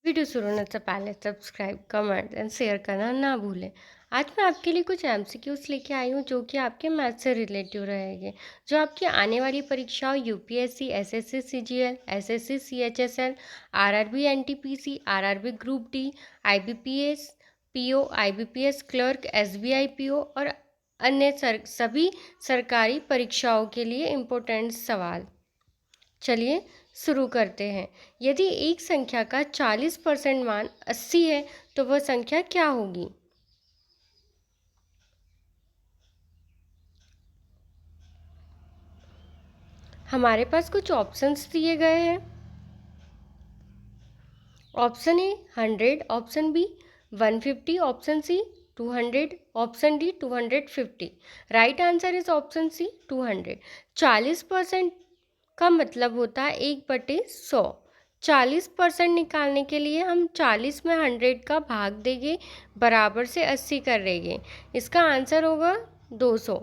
Video शुरू होने से पहले सब्सक्राइब, कमेंट एंड शेयर करना ना भूलें। आज मैं आपके लिए कुछ एमसीक्यूज लेके आई हूँ जो कि आपके मैथ से रिलेटिव रहेंगे, जो आपकी आने वाली परीक्षाओं UPSC, SSC CGL, SSC CHSL, RRB NTPC, RRB group D, IBPS PO, IBPS clerk, SBI PO और अन्य सभी सरकारी परीक्षाओं के लिए इम्पोर्टेंट सवाल। चलिए शुरू करते हैं। यदि एक संख्या का 40% मान 80 है तो वह संख्या क्या होगी? हमारे पास कुछ ऑप्शंस दिए गए हैं। Option A 100, option B 150, option C 200, option D 250। Right answer is option C 200। 40% का मतलब होता है 1/100। 40% निकालने के लिए हम 40 में 100 का भाग देंगे, बराबर से 80 कर देंगे। इसका आंसर होगा 200।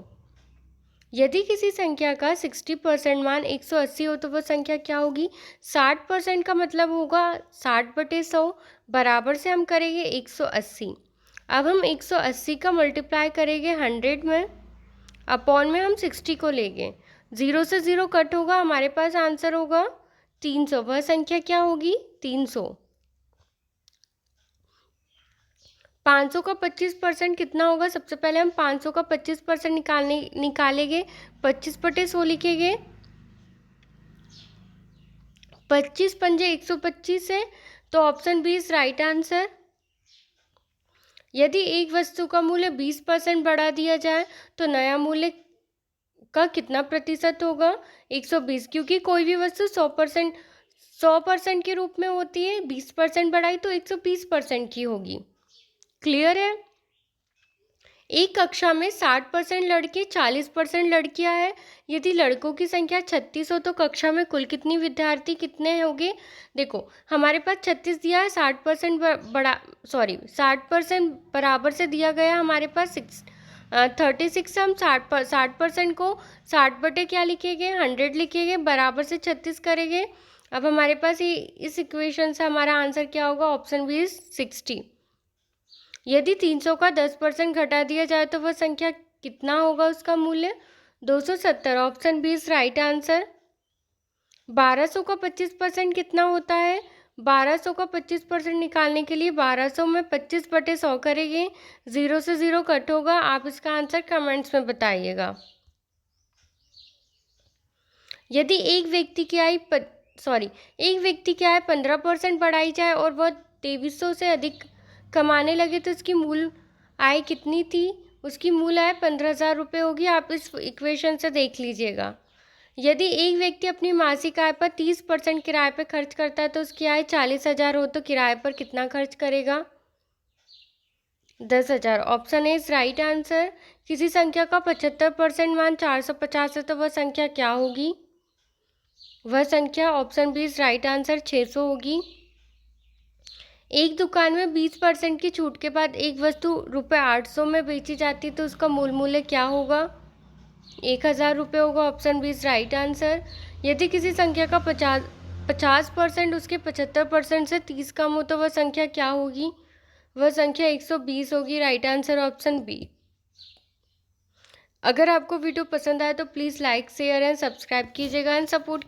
यदि किसी संख्या का 60% मान 180 हो तो वह संख्या क्या होगी? 60% का मतलब होगा 60/100, बराबर से हम करेंगे 180। अब हम 180 का मल्टीप्लाई करेंगे 100 में, अपॉन में हम 60 को लेंगे। 0 से 0 कट होगा, हमारे पास आंसर होगा 300। वह संख्या क्या होगी? 300। 500 का 25% कितना होगा? सबसे पहले हम 500 का 25% निकालेंगे। 25/100 लिखेंगे। 25 पंजे 125 है, तो option B is right answer. यदि एक वस्तु का मूल्य 20% बढ़ा दिया जाए तो नया मूल्य का कितना प्रतिशत होगा? 120, क्योंकि कोई भी वस्तु 100% के रूप में होती है। 20% बढ़ाई तो 120% की होगी। क्लियर है? एक कक्षा में 60% लड़के, 40% लड़कियां हैं। यदि लड़कों की संख्या 36 हो तो कक्षा में कुल कितनी विद्यार्थी कितने होंगे? देखो, हमारे पास 36 दिया है, 60% 60% बराबर से दिया गया हमारे पास 36। हम 60% को 60 क्या लिखेंगे? 100 लिखेंगे, बराबर से 36 करेंगे। अब हमारे पास इस इक्वेशन से हमारा आंसर क्या होगा? Option B is 60। यदि 300 का 10% घटा दिया जाए तो वह संख्या कितना होगा? उसका मूल्य 270। Option B is right answer. 1200 का 25% कितना होता है? 1200 का 25% निकालने के लिए 1200 में 25/100 करेंगे। 0 से 0 कट होगा। आप इसका आंसर कमेंट्स में बताइएगा। यदि एक व्यक्ति की आय 15% बढ़ाई जाए और वह 2300 से अधिक कमाने लगे तो उसकी मूल आय कितनी थी? उसकी मूल आय 15,000 रुपये होगी। आप इस इक्वेशन से देख लीजिएगा। यदि एक व्यक्ति अपनी मासिक आय पर 30% किराए पर खर्च करता है तो उसकी आय 40,000 हो तो किराए पर कितना खर्च करेगा? 10,000। Option A is right answer. किसी संख्या का 75% मान 450 है तो वह संख्या क्या होगी? वह संख्या option B is right answer 600 होगी। एक दुकान में 20% की छूट के बाद एक वस्तु ₹800 में बेची जाती है तो उसका मूल मूल्य क्या होगा? 1,000 रुपये होगा। Option B is right answer. यदि किसी संख्या का 50% उसके 75% से 30 कम हो तो वह संख्या क्या होगी? वह संख्या 120 होगी। Right answer option B. अगर आपको वीडियो पसंद आए तो please like, share and subscribe कीजिएगा एंड सपोर्ट